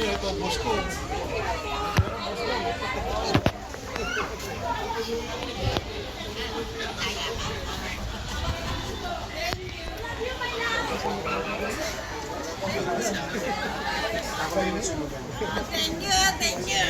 Ito, boss ko. Thank you, thank you.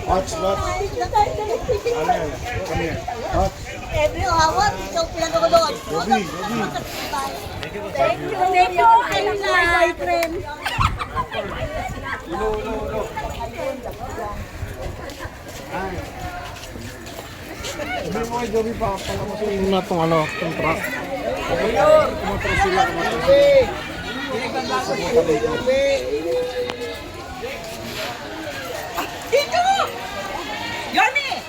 Watch. Ano yan? Ano yan? Watch. Every hour, yung pinag-ulood. Gabi. Thank you, I'm my boyfriend. Ulo. Sabi mo kay Joby pa, palamusin na itong ano, itong truck. Kumatras sila. Dito! Yorme!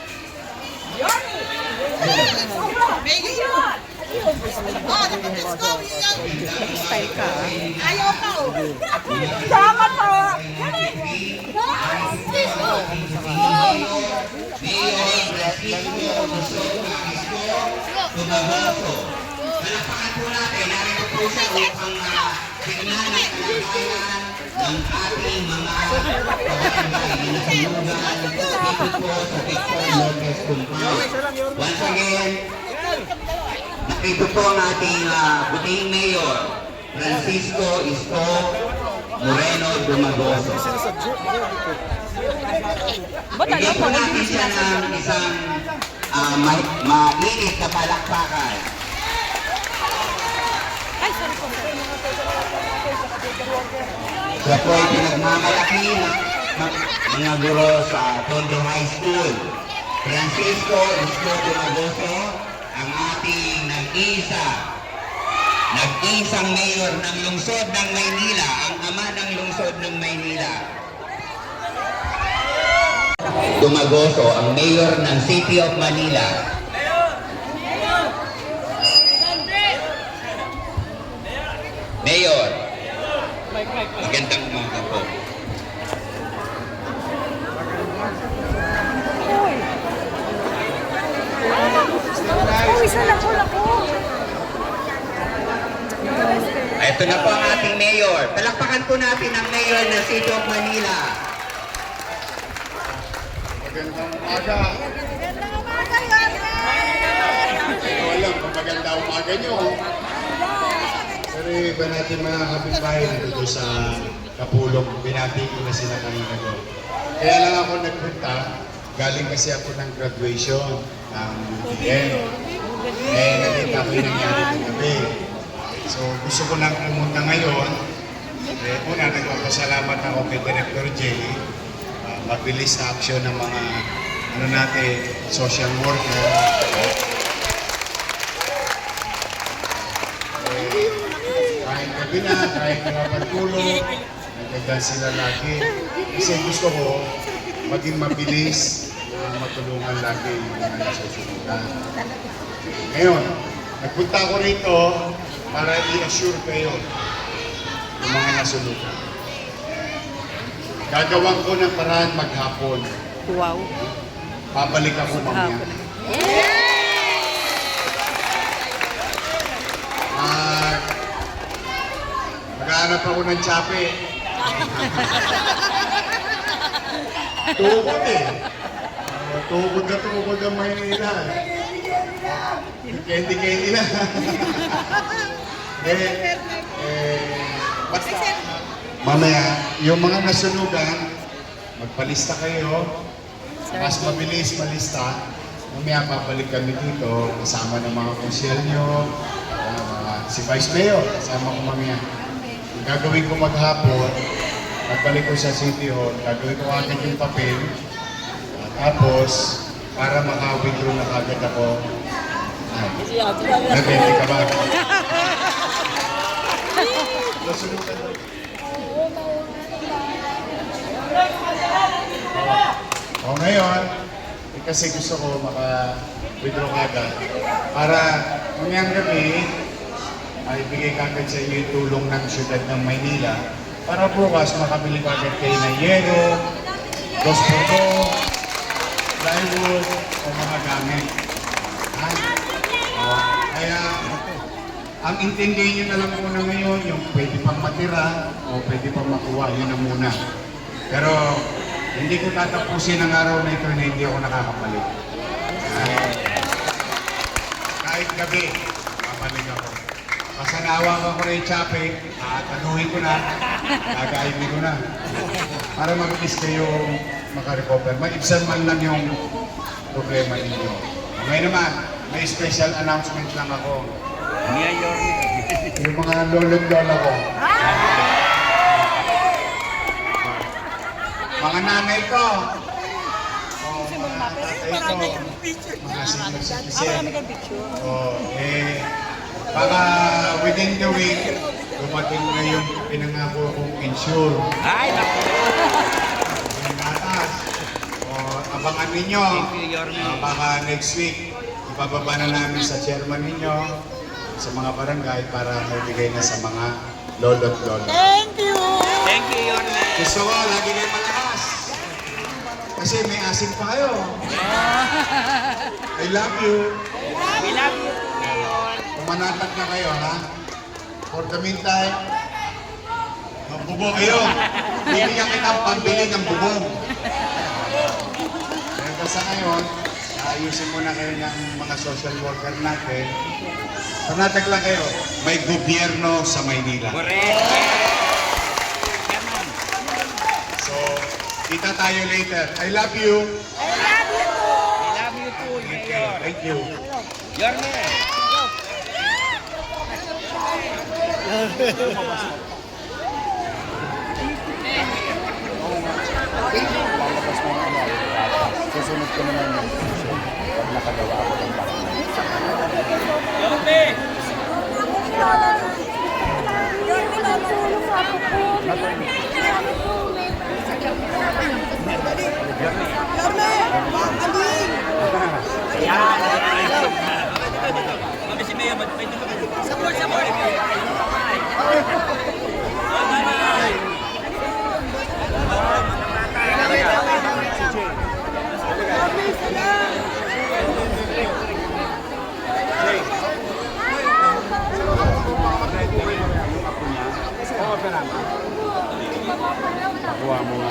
Baby yun! Let's go! Style ka. Ayaw ka! Sama pa! Palakpakan po natin, narito po siya upang tingnan ang kalagayan ng ating mga kabarangay na nasunugan dito po sa Victor Lopez Compound. Once again, nakito po ang ating buting mayor, Francisco Isko Moreno Dumagoso. Bigyan po natin siya ng isang mainit na palakpakan. Siya po ay pinagmamalaki ng mga guro sa Tondo High School. Francisco Isko Dumagoso, ang ating nag-isang mayor ng lungsod ng Maynila, ang ama ng lungsod ng Maynila. Dumagoso, ang mayor ng City of Manila. Mayor, magandang umaga po. Ito na po ang ating mayor. Palakpakan po natin ang mayor ng City of Manila. Magandang umaga. Walang magandang umaga nyo. Pero iba natin mga kapitbahay nandito sa Kapulong. Binati ko na sila kanina ko. Kaya lang ako nagpunta. Galing kasi ako ng graduation ng BN. Nakita ko yung nangyari ng gabi. So gusto ko lang pumunta ngayon. Una, nagpapasalamat ako kay Director J. Mabilis na aksyon ng mga social worker. Kahit gabi na, kahit nakapagtulog, nagagdan sila lagi. Kasi gusto ko maging mabilis na matulungan lagi yung mga nasusunod. Ngayon, nagpunta ko rito para i-assure kayo yung mga nasunugan. Gagawan ko ng paraan maghapon. Wow. Babalik ako mamaya. Maghanap ako ng tsape. Tugod eh. Tugod na tugod ang Maynila. Candy na. Basta, mamaya, yung mga nasunugan, magpalista kayo, mas mabilis malista, mamaya babalik kami dito, kasama ng mga konsyel nyo, si Vice Mayor, kasama ko mamaya. Gagawin ko maghapon, magbalik ko sa City Hall, gagawin ko agad yung papel, tapos, para maka-withdraw na agad ako, nag-ready ka ba? O ngayon, kasi gusto ko maka-withdraw agad. Para mamayang gabi, ay bigay kagad sa inyo yung tulong ng siyudad ng Maynila para bukas makabili kagad kayo ng yero, gosporo, plywood, o mga gamit. Ha? Kaya, ang intindihin nyo na lang muna ngayon, yung pwede pang matira o pwede pang makuha, yun na muna. Pero, hindi ko tatapusin ang araw na ito na hindi ako nakakapalit. Kahit gabi, papalig ako. Pasanawang ako na yung chape, tanuhin ko na, gagaibin ko na. Para mabilis kayo makarecover. Maibsan man lang yung problema ninyo. Ngayon naman, may special announcement lang ako. Yung mga lolo't lola ko. Mga nanay ko. Mga tatay ko. Mga senior citizen. Baka within the week, dumating na yung pinangako kong insure. Ay, naku! Pinangatas. Abangan ninyo. Baka next week, ibababa na namin sa chairman ninyo, sa mga barangay para maibigay na sa mga lolo't lola. Thank you! Thank you, Yorme. Gusto ko, lagi kayo malakas. Kasi may asin pa kayo. I love you. We love you, Mayor. Pumanatag na kayo, ha? For the meantime, magbubo kayo. Bibigyan kita pambili ng bubong. Kaya sa ngayon, ayusin muna kayo ng mga social worker natin. Panatag lang kayo, may gobyerno sa Maynila. Correct. So, kita tayo later. I love you. We love you too, Mayor. Thank you. Yorme. Susunod ko naman yung decision pag nakagawa ako ng bahay. Yorme. Kami si Mayor, support, support. Nakuha mo nga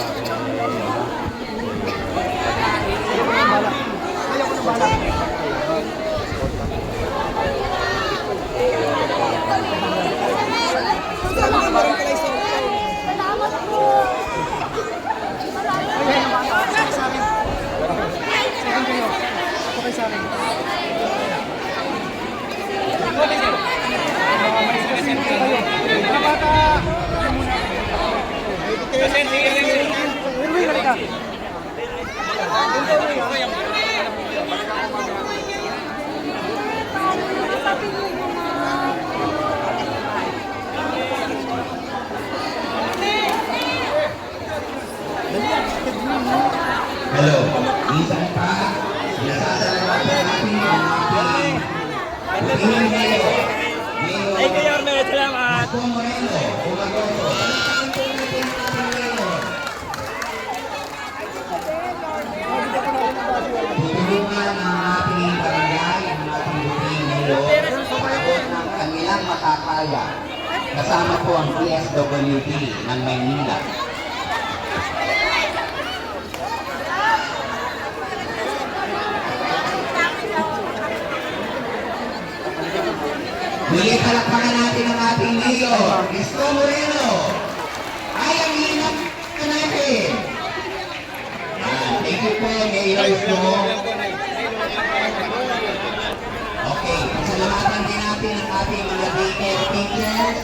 Hello, minsan pa, sinasasalamat natin ang ating Pilipining Mayor. Thank you, Yorme. Salamat. Gusto Moreno, Umagoso. Salamat po natin ang ating Mayor. Tutulungan ang ating barangay, ang ating Pilipining Mayor, sagot ng kanilang makakaya. Kasama po ang PSWD ng Maynila. Muli palakpakan natin ang ating Mayor, Isko Moreno. Ay, ang hinap na natin. Thank you po, Mayor Isko. Okay, pasalamatan din natin ang ating mga daycare teachers.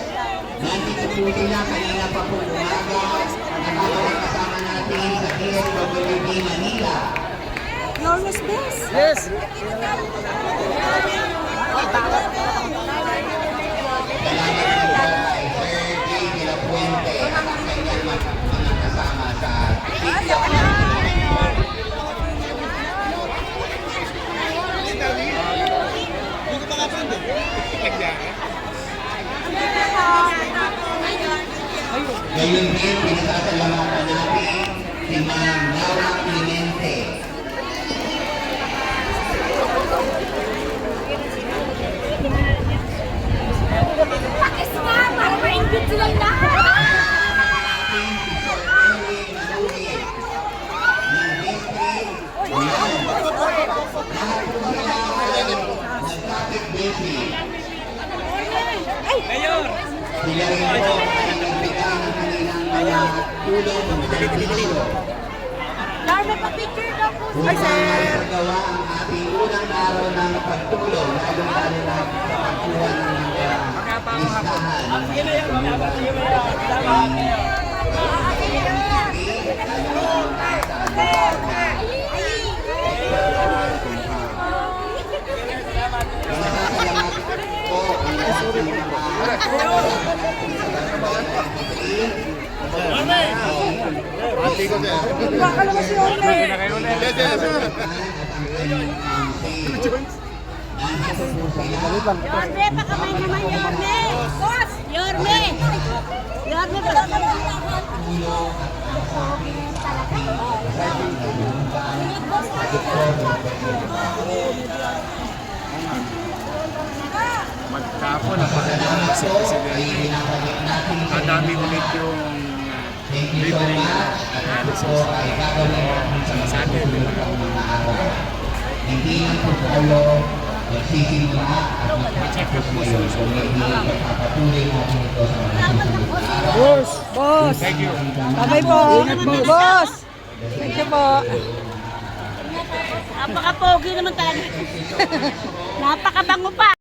Nandito po sila kanina pa po umaga. Nakakasama natin sa PSWD Manila. Your best? Yes. Salamat po kay Sir J. De La Puente at ang kanyang mga kasama sa video. Ngayon din, pinasasalamatan natin si Ma'am Laura Clemente. Pakis nga, para ma-invite silang lahat. Mayor! Sila rin po ay nagbigay ng kanilang mga tulong ng benepisyo Larme, pa-picture daw po. upang maisagawa ang ating unang araw ng pagtulong, lalo-lalo na sa pagkuha ng mga listahan. Sige, Mayor. Mamaya, sige, Mayor. Salamat, Mayor. Pinasasalamatan po ang ating Baka naman si Orme. Yorme, pakamay naman Yorme. Boss! Yorme! Yorme, pakamay. Magkapon, napakadami si Presidente. Kadami ulit yung libreng analysis. Sa atin, Hindi lang po tayo magsisimula at magpapakot ngayon. Kundi pagpapatuloy natin ito sa mga susunod na araw. Boss! Boss! thank you. Bye po! Boss! Thank you po! Napaka-pogi naman talaga. Napakabango pa.